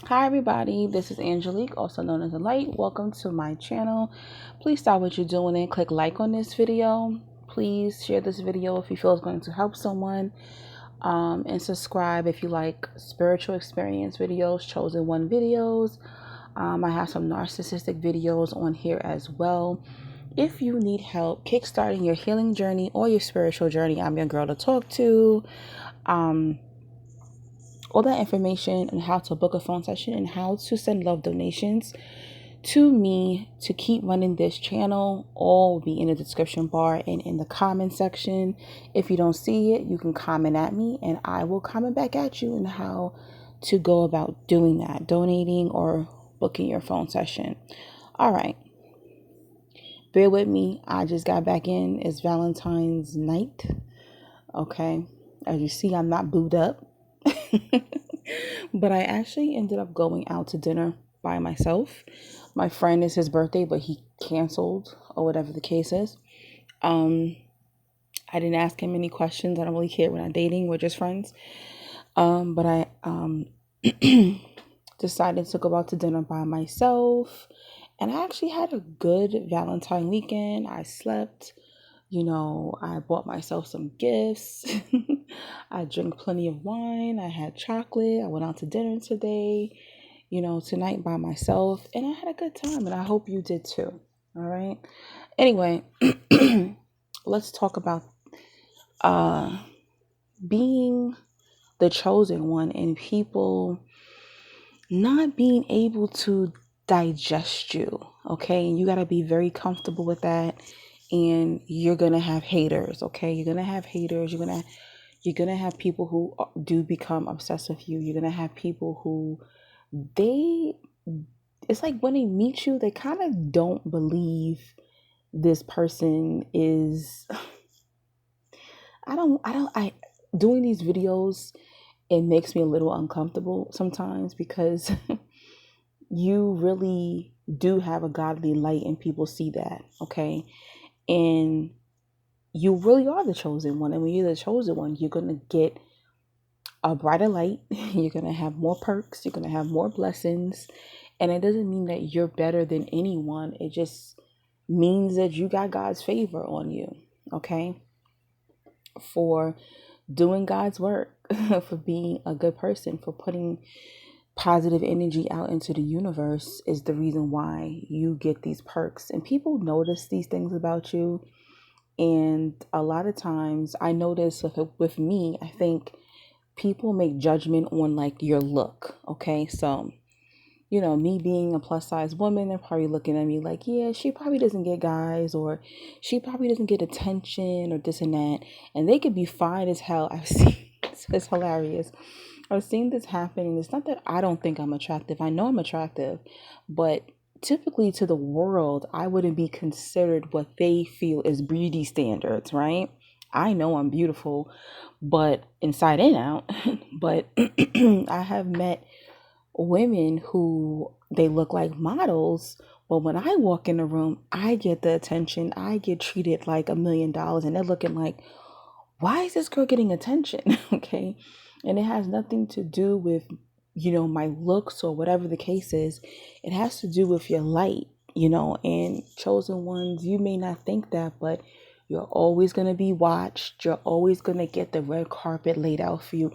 Hi everybody, this is Angelique, also known as The Light. Welcome to my channel. Please stop what you're doing and click like on this video. Please share this video if you feel it's going to help someone. And subscribe if you like spiritual experience videos, chosen one videos. I have some narcissistic videos on here as well. If you need help kickstarting your healing journey or your spiritual journey, I'm your girl to talk to. All that information on how to book a phone session and how to send love donations to me to keep running this channel all will be in the description bar and in the comment section. If you don't see it, you can comment at me and I will comment back at you and how to go about doing that, donating or booking your phone session. All right. Bear with me. I just got back in. It's Valentine's night. Okay. As you see, I'm not booed up. But I actually ended up going out to dinner by myself. My friend is his birthday, but he canceled or whatever the case is. I didn't ask him any questions. I don't really care. We're not dating. We're just friends. But I decided to go out to dinner by myself. And I actually had a good Valentine weekend. I slept. I bought myself some gifts. I drank plenty of wine. I had chocolate. I went out to dinner today, tonight by myself. And I had a good time. And I hope you did too. All right. Anyway, let's talk about being the chosen one and people not being able to digest you. Okay. And you got to be very comfortable with that. And you're going to have haters. Okay. You're going to have haters. You're going to have people who do become obsessed with you. You're going to have people who it's like when they meet you, they kind of don't believe this person is, doing these videos, it makes me a little uncomfortable sometimes because you really do have a godly light and people see that. Okay. And you really are the chosen one. And when you're the chosen one, you're going to get a brighter light. You're going to have more perks. You're going to have more blessings. And it doesn't mean that you're better than anyone. It just means that you got God's favor on you. Okay. For doing God's work, for being a good person, for putting positive energy out into the universe is the reason why you get these perks. And people notice these things about you. And a lot of times I notice with me, I think people make judgment on like your look. Okay. So, me being a plus size woman, they're probably looking at me like, yeah, she probably doesn't get guys, or she probably doesn't get attention, or this and that. And they could be fine as hell. I've seen it's hilarious. I've seen this happen. And it's not that I don't think I'm attractive. I know I'm attractive, but typically to the world, I wouldn't be considered what they feel is beauty standards, right? I know I'm beautiful, but inside and out. But I have met women who they look like models, but when I walk in the room, I get the attention. I get treated like $1,000,000, and they're looking like, why is this girl getting attention? Okay. And it has nothing to do with, my looks or whatever the case is. It has to do with your light, and chosen ones, you may not think that, but you're always going to be watched. You're always going to get the red carpet laid out for you.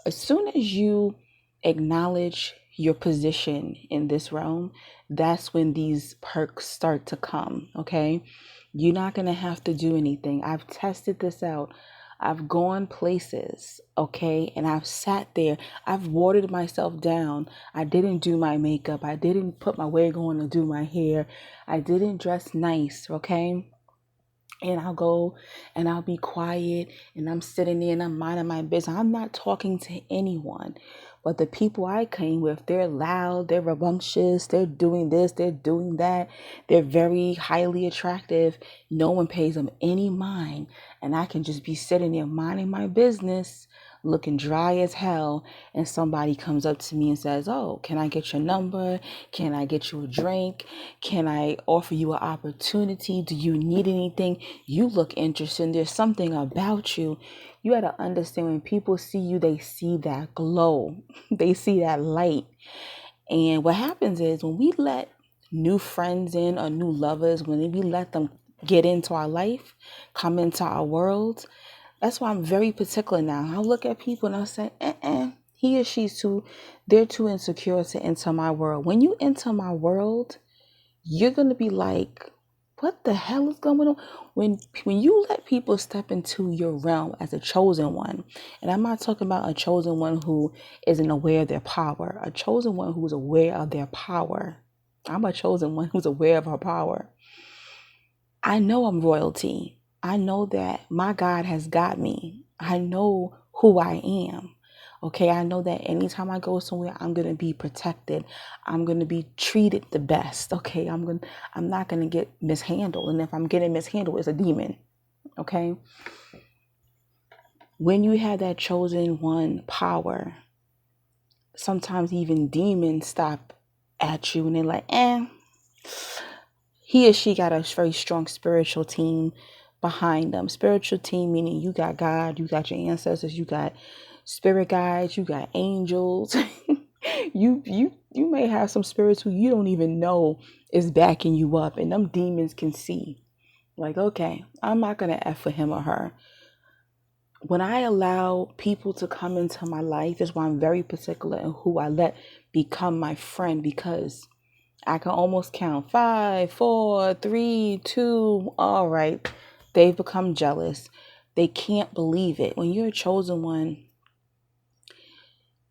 As soon as you acknowledge your position in this realm, that's when these perks start to come. Okay. You're not going to have to do anything. I've tested this out. I've gone places, okay, and I've sat there. I've watered myself down. I didn't do my makeup. I didn't put my wig on to do my hair. I didn't dress nice, okay? And I'll go and I'll be quiet and I'm sitting there and I'm minding my business. I'm not talking to anyone. But the people I came with, they're loud, they're rambunctious, they're doing this, they're doing that. They're very highly attractive. No one pays them any mind. And I can just be sitting there minding my business, looking dry as hell. And somebody comes up to me and says, oh, can I get your number? Can I get you a drink? Can I offer you an opportunity? Do you need anything? You look interesting. There's something about you. You got to understand, when people see you, they see that glow. They see that light. And what happens is when we let new friends in or new lovers, when we let them get into our life, come into our world, that's why I'm very particular now. I look at people and I say, he or they're too insecure to enter my world. When you enter my world, you're going to be like, what the hell is going on? When you let people step into your realm as a chosen one, and I'm not talking about a chosen one who isn't aware of their power, a chosen one who's aware of their power. I'm a chosen one who's aware of her power. I know I'm royalty. I know that my God has got me. I know who I am. Okay, I know that anytime I go somewhere, I'm gonna be protected. I'm gonna be treated the best. Okay, I'm not gonna get mishandled. And if I'm getting mishandled, it's a demon. Okay. When you have that chosen one power, sometimes even demons stop at you and they're like, he or she got a very strong spiritual team behind them. Spiritual team meaning you got God, you got your ancestors, you got spirit guides, you got angels. you may have some spirits who you don't even know is backing you up, and them demons can see. Like, okay, I'm not gonna F for him or her. When I allow people to come into my life, is why I'm very particular in who I let become my friend, because I can almost count 5, 4, 3, 2. All right. They've become jealous. They can't believe it. When you're a chosen one,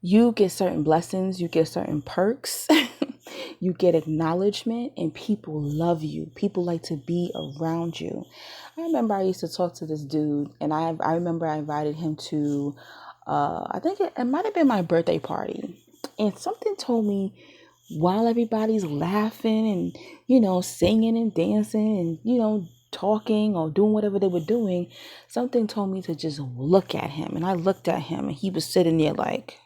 you get certain blessings, you get certain perks, you get acknowledgement, and people love you. People like to be around you. I remember I used to talk to this dude, and I remember I invited him to, I think it might have been my birthday party. And something told me, while everybody's laughing and, singing and dancing and, talking or doing whatever they were doing, something told me to just look at him. And I looked at him and he was sitting there like,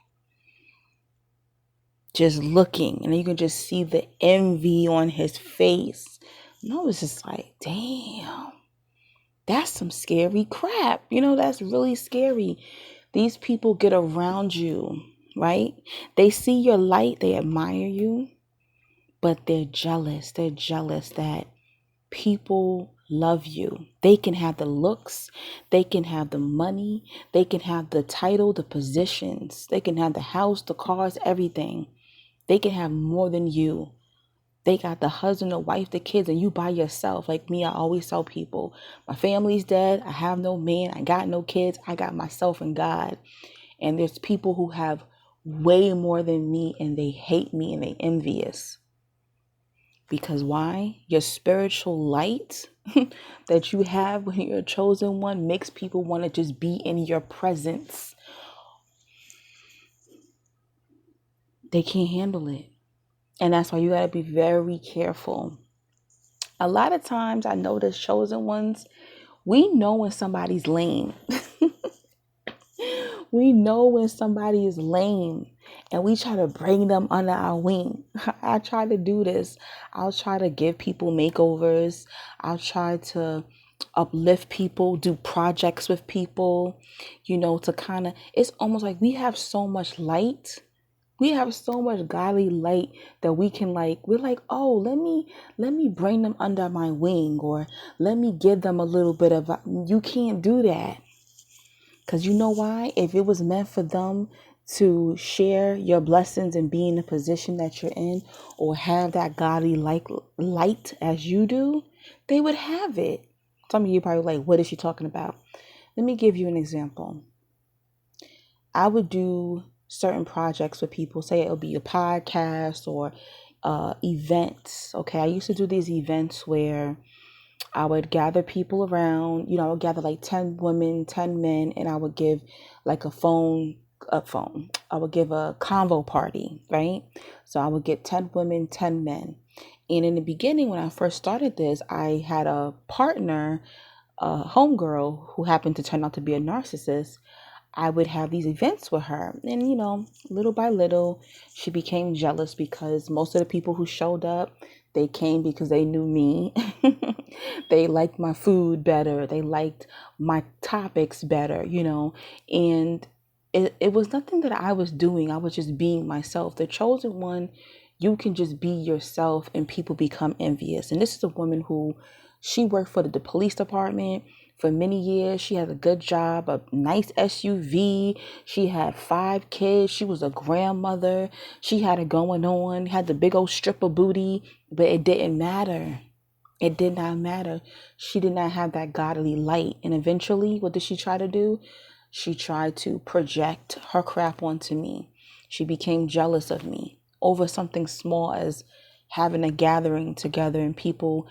just looking, and you can just see the envy on his face. And I was just like, damn, that's some scary crap. That's really scary. These people get around you, right? They see your light, they admire you, but they're jealous. They're jealous that people love you. They can have the looks, they can have the money, they can have the title, the positions, they can have the house, the cars, everything. They can have more than you. They got the husband, the wife, the kids, and you by yourself. Like me, I always tell people, my family's dead. I have no man. I got no kids. I got myself and God. And there's people who have way more than me, and they hate me and they envious. Because why? Your spiritual light that you have when you're a chosen one makes people want to just be in your presence. They can't handle it. And that's why you got to be very careful. A lot of times I notice chosen ones, we know when somebody's lame. We know when somebody is lame, and we try to bring them under our wing. I try to do this. I'll try to give people makeovers. I'll try to uplift people, do projects with people, to kind of, it's almost like we have so much light. We have so much godly light that we can we're like, oh, let me bring them under my wing, or let me give them a little bit of, you can't do that. Because you know why? If it was meant for them to share your blessings and be in the position that you're in, or have that godly light as you do, they would have it. Some of you probably like, what is she talking about? Let me give you an example. I would do certain projects with people. Say it'll be a podcast or events. Okay, I used to do these events where I would gather people around. I would gather like 10 women, 10 men, and I would give like a phone. I would give a convo party, right? So I would get 10 women, 10 men. And in the beginning, when I first started this, I had a partner, a homegirl who happened to turn out to be a narcissist. I would have these events with her. And, little by little, she became jealous because most of the people who showed up, they came because they knew me. They liked my food better. They liked my topics better, and it was nothing that I was doing. I was just being myself. The chosen one, You can just be yourself and people become envious. And this is a woman who, she worked for the police department for many years. She had a good job, a nice SUV. She had 5 kids. She was a grandmother. She had it going on, had the big old stripper booty, but it didn't matter. It did not matter. She did not have that godly light. And eventually, what did she try to do? She tried to project her crap onto me. She became jealous of me over something small as having a gathering together and people,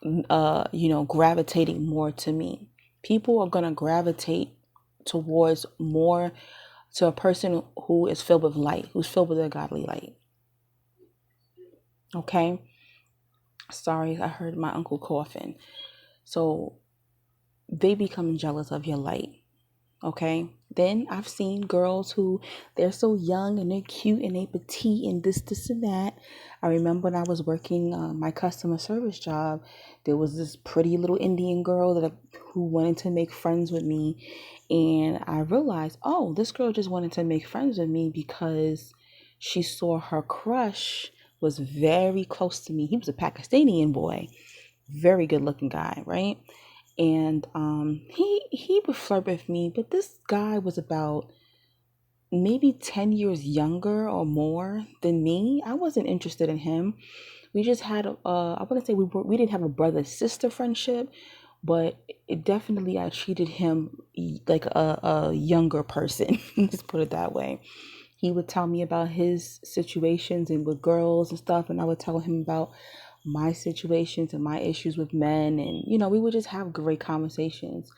gravitating more to me. People are going to gravitate towards more to a person who is filled with light, who's filled with a godly light. Okay? Sorry, I heard my uncle coughing. So they become jealous of your light. Okay. Then I've seen girls who, they're so young and they're cute and they petite and this and that. I remember when I was working my customer service job, there was this pretty little Indian girl who wanted to make friends with me. And I realized, oh, this girl just wanted to make friends with me because she saw her crush was very close to me. He was a Pakistani boy, very good looking guy, right? And he would flirt with me, but this guy was about maybe 10 years younger or more than me. I wasn't interested in him. We just had I wouldn't say we didn't have a brother sister friendship, but it definitely, I treated him like a younger person. Let's put it that way. He would tell me about his situations and with girls and stuff, and I would tell him about my situations and my issues with men, and we would just have great conversations.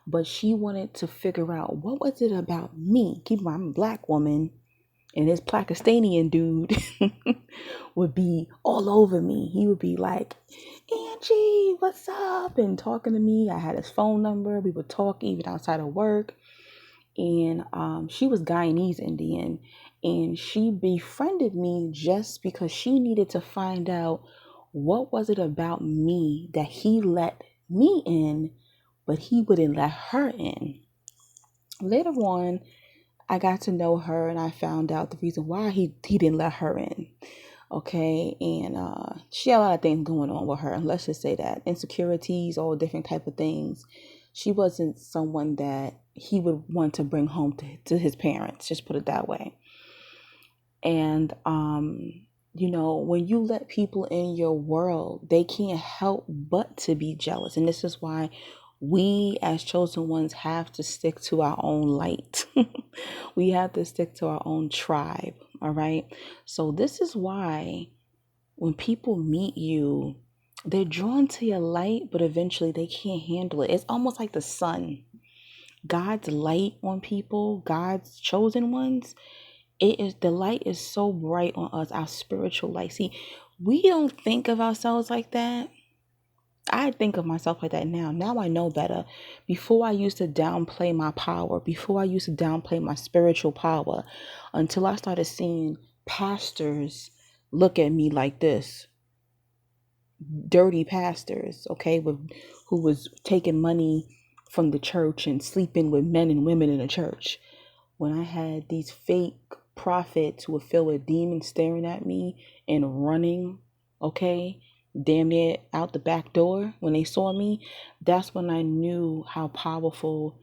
But she wanted to figure out, what was it about me? Keep in mind, I'm a black woman, and this Pakistani dude would be all over me. He would be like, Angie, what's up? And talking to me. I had his phone number. We would talk even outside of work. And she was Guyanese Indian, and she befriended me just because she needed to find out, what was it about me that he let me in, but he wouldn't let her in. Later on, I got to know her and I found out the reason why he didn't let her in. Okay, and she had a lot of things going on with her. Let's just say that. Insecurities, all different type of things. She wasn't someone that he would want to bring home to his parents, just put it that way. And when you let people in your world, they can't help but to be jealous. And this is why we as chosen ones have to stick to our own light. We have to stick to our own tribe. All right. So this is why when people meet you, they're drawn to your light, but eventually they can't handle it. It's almost like the sun. God's light on people, God's chosen ones, the light is so bright on us, our spiritual light. See, we don't think of ourselves like that. I think of myself like that now. Now I know better. Before, I used to downplay my power. Before, I used to downplay my spiritual power, until I started seeing pastors look at me like this. Dirty pastors, okay, who was taking money from the church and sleeping with men and women in the church. When I had these fake prophets who were filled with demons staring at me and running, okay, damn near out the back door when they saw me, that's when I knew how powerful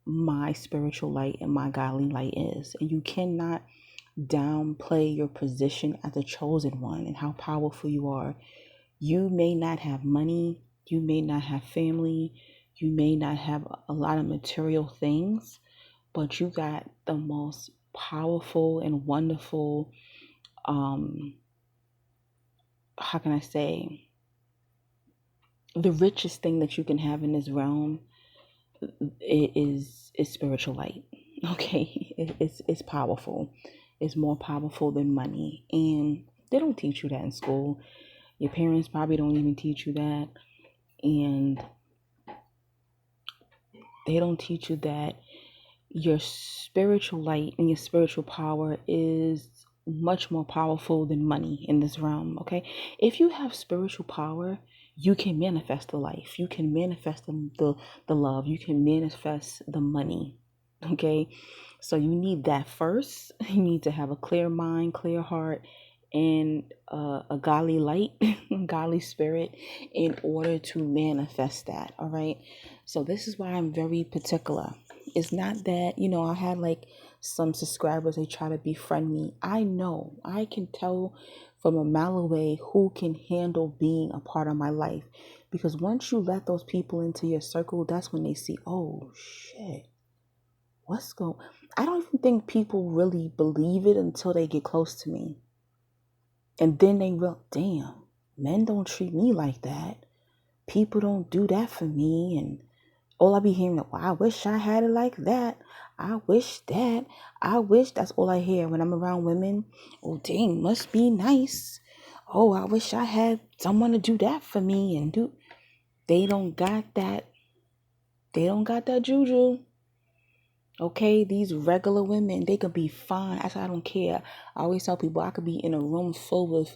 my spiritual light and my godly light is. And you cannot downplay your position as a chosen one and how powerful you are. You may not have money, you may not have family, you may not have a lot of material things, but you got the most powerful and wonderful, how can I say, the richest thing that you can have in this realm is spiritual light. Okay, it's powerful. It's more powerful than money, and they don't teach you that in school. Your parents probably don't even teach you that, and they don't teach you that your spiritual light and your spiritual power is much more powerful than money in this realm. Okay, if you have spiritual power, you can manifest the life, you can manifest the love, you can manifest the money. Okay, so you need that first. You need to have a clear mind, clear heart, and a godly light, godly spirit, in order to manifest that. All right. So this is why I'm very particular. It's not that, I had like some subscribers, they try to befriend me. I know, I can tell from a mile away who can handle being a part of my life. Because once you let those people into your circle, that's when they see, oh shit, what's going. I don't even think people really believe it until they get close to me. And then they will, damn, men don't treat me like that. People don't do that for me. And all I be hearing, well, I wish I had it like that. I wish that. I wish. That's all I hear when I'm around women. Oh, dang, must be nice. Oh, I wish I had someone to do that for me and do. They don't got that. They don't got that juju. Okay, these regular women, they could be fine. I don't care. I always tell people I could be in a room full with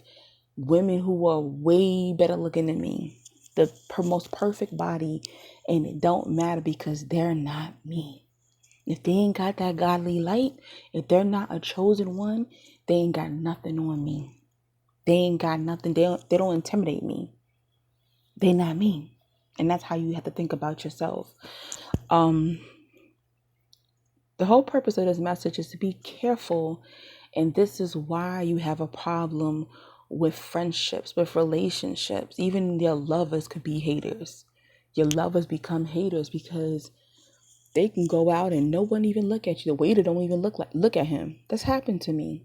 women who are way better looking than me, the most perfect body, and it don't matter because they're not me. If they ain't got that godly light, if they're not a chosen one, they ain't got nothing on me. They ain't got nothing. They don't intimidate me. They not me. And that's how you have to think about yourself. The whole purpose of this message is to be careful. And this is why you have a problem with friendships, with relationships. Even your lovers could be haters. Your lovers become haters because they can go out and no one even look at you. The waiter don't even look at him. That's happened to me.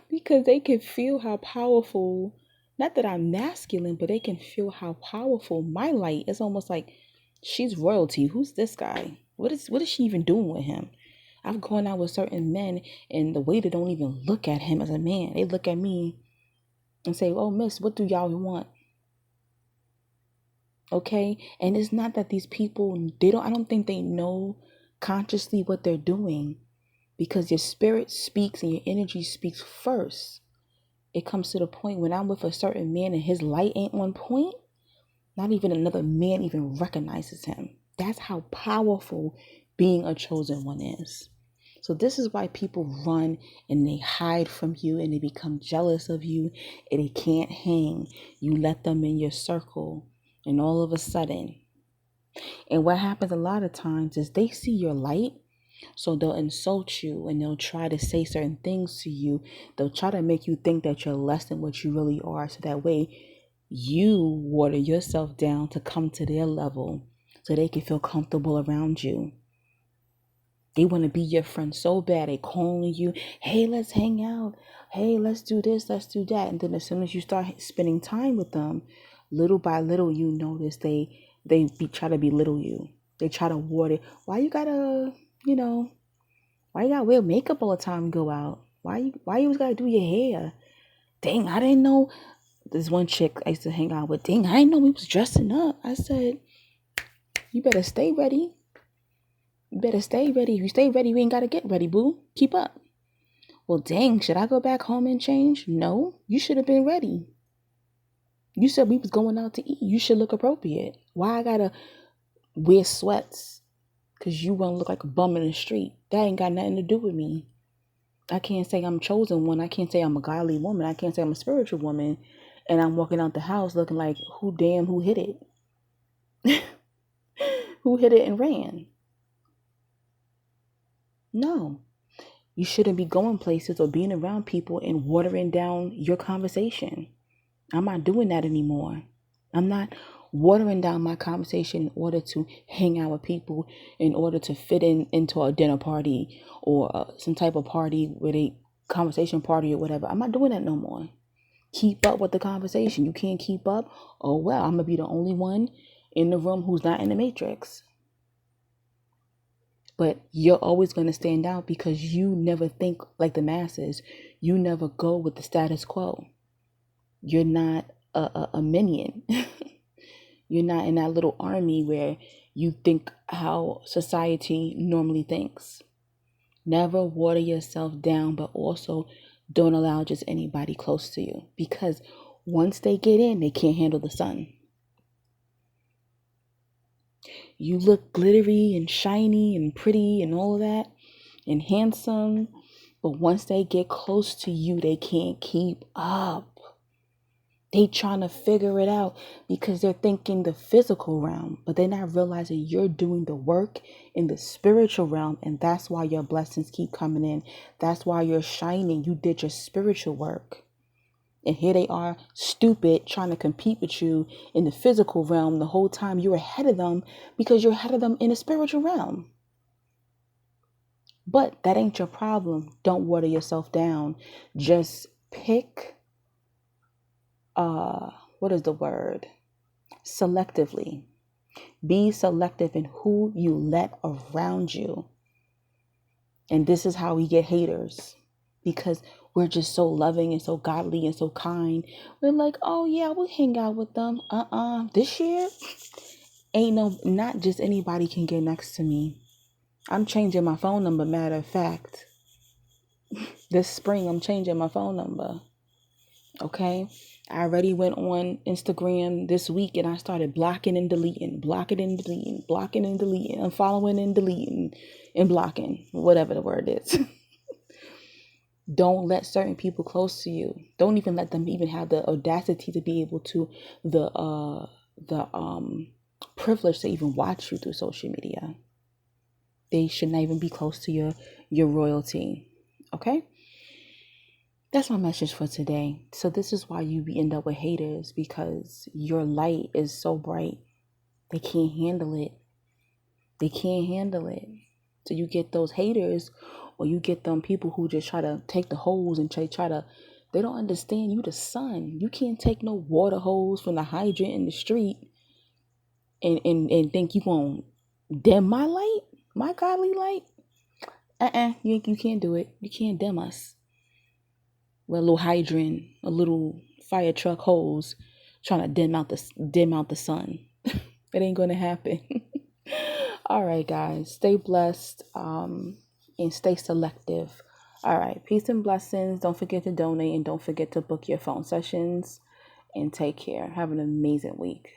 Because they can feel how powerful, not that I'm masculine, but they can feel how powerful my light is. Almost like she's royalty. Who's this guy? What is she even doing with him? I've gone out with certain men and the waiter don't even look at him as a man. They look at me and say, oh, miss, what do y'all want? Okay. And it's not that these people, I don't think they know consciously what they're doing, because your spirit speaks and your energy speaks first. It comes to the point when I'm with a certain man and his light ain't on point, not even another man even recognizes him. That's how powerful being a chosen one is. So this is why people run and they hide from you and they become jealous of you and they can't hang. You let them in your circle and all of a sudden. And what happens a lot of times is they see your light. So they'll insult you and they'll try to say certain things to you. They'll try to make you think that you're less than what you really are. So that way you water yourself down to come to their level so they can feel comfortable around you. They want to be your friend so bad. They calling you, hey, let's hang out. Hey, let's do this, let's do that. And then as soon as you start spending time with them, little by little, you notice they try to belittle you. They try to water. Why you gotta, why you gotta wear makeup all the time and go out? Why you always gotta do your hair? Dang, I didn't know. This one chick I used to hang out with. Dang, I didn't know we was dressing up. I said, you better stay ready. You better stay ready. If you stay ready, you ain't gotta get ready, boo. Keep up. Well, dang, should I go back home and change? No, you should have been ready. You said we was going out to eat. You should look appropriate. Why I gotta wear sweats? Because you want to look like a bum in the street. That ain't got nothing to do with me. I can't say I'm a chosen one. I can't say I'm a godly woman. I can't say I'm a spiritual woman. And I'm walking out the house looking like, who hit it? Who hit it and ran? No. You shouldn't be going places or being around people and watering down your conversation. I'm not doing that anymore. I'm not watering down my conversation in order to hang out with people, in order to fit into a dinner party or some type of party where conversation party or whatever. I'm not doing that no more. Keep up with the conversation. You can't keep up. Oh, well, I'm going to be the only one in the room who's not in the matrix. But you're always going to stand out because you never think like the masses. You never go with the status quo. You're not a minion. You're not in that little army where you think how society normally thinks. Never water yourself down, but also don't allow just anybody close to you. Because once they get in, they can't handle the sun. You look glittery and shiny and pretty and all of that and handsome. But once they get close to you, they can't keep up. They trying to figure it out because they're thinking the physical realm, but they're not realizing you're doing the work in the spiritual realm. And that's why your blessings keep coming in. That's why you're shining. You did your spiritual work. And here they are, stupid, trying to compete with you in the physical realm the whole time. You're ahead of them because you're ahead of them in the spiritual realm. But that ain't your problem. Don't water yourself down. Just pick what is the word? Selectively. Be selective in who you let around you. And this is how we get haters, because we're just so loving and so godly and so kind. We're like, oh yeah, we'll hang out with them. This year, not just anybody can get next to me. I'm changing my phone number, matter of fact. This spring, I'm changing my phone number. Okay, I already went on Instagram this week and I started blocking and deleting, unfollowing and deleting and blocking, whatever the word is. Don't let certain people close to you. Don't even let them even have the audacity to be able to the privilege to even watch you through social media. They should not even be close to your royalty. Okay? That's my message for today. So this is why you end up with haters, because your light is so bright. They can't handle it. They can't handle it. So you get those haters, or you get them people who just try to take the hose and they don't understand you the sun. You can't take no water hose from the hydrant in the street and think you gonna dim my light, my godly light. You can't do it. You can't dim us. With a little hydrant, a little fire truck hose, trying to dim out the sun. It ain't gonna happen. All right, guys, stay blessed and stay selective. All right, peace and blessings. Don't forget to donate and don't forget to book your phone sessions, and take care. Have an amazing week.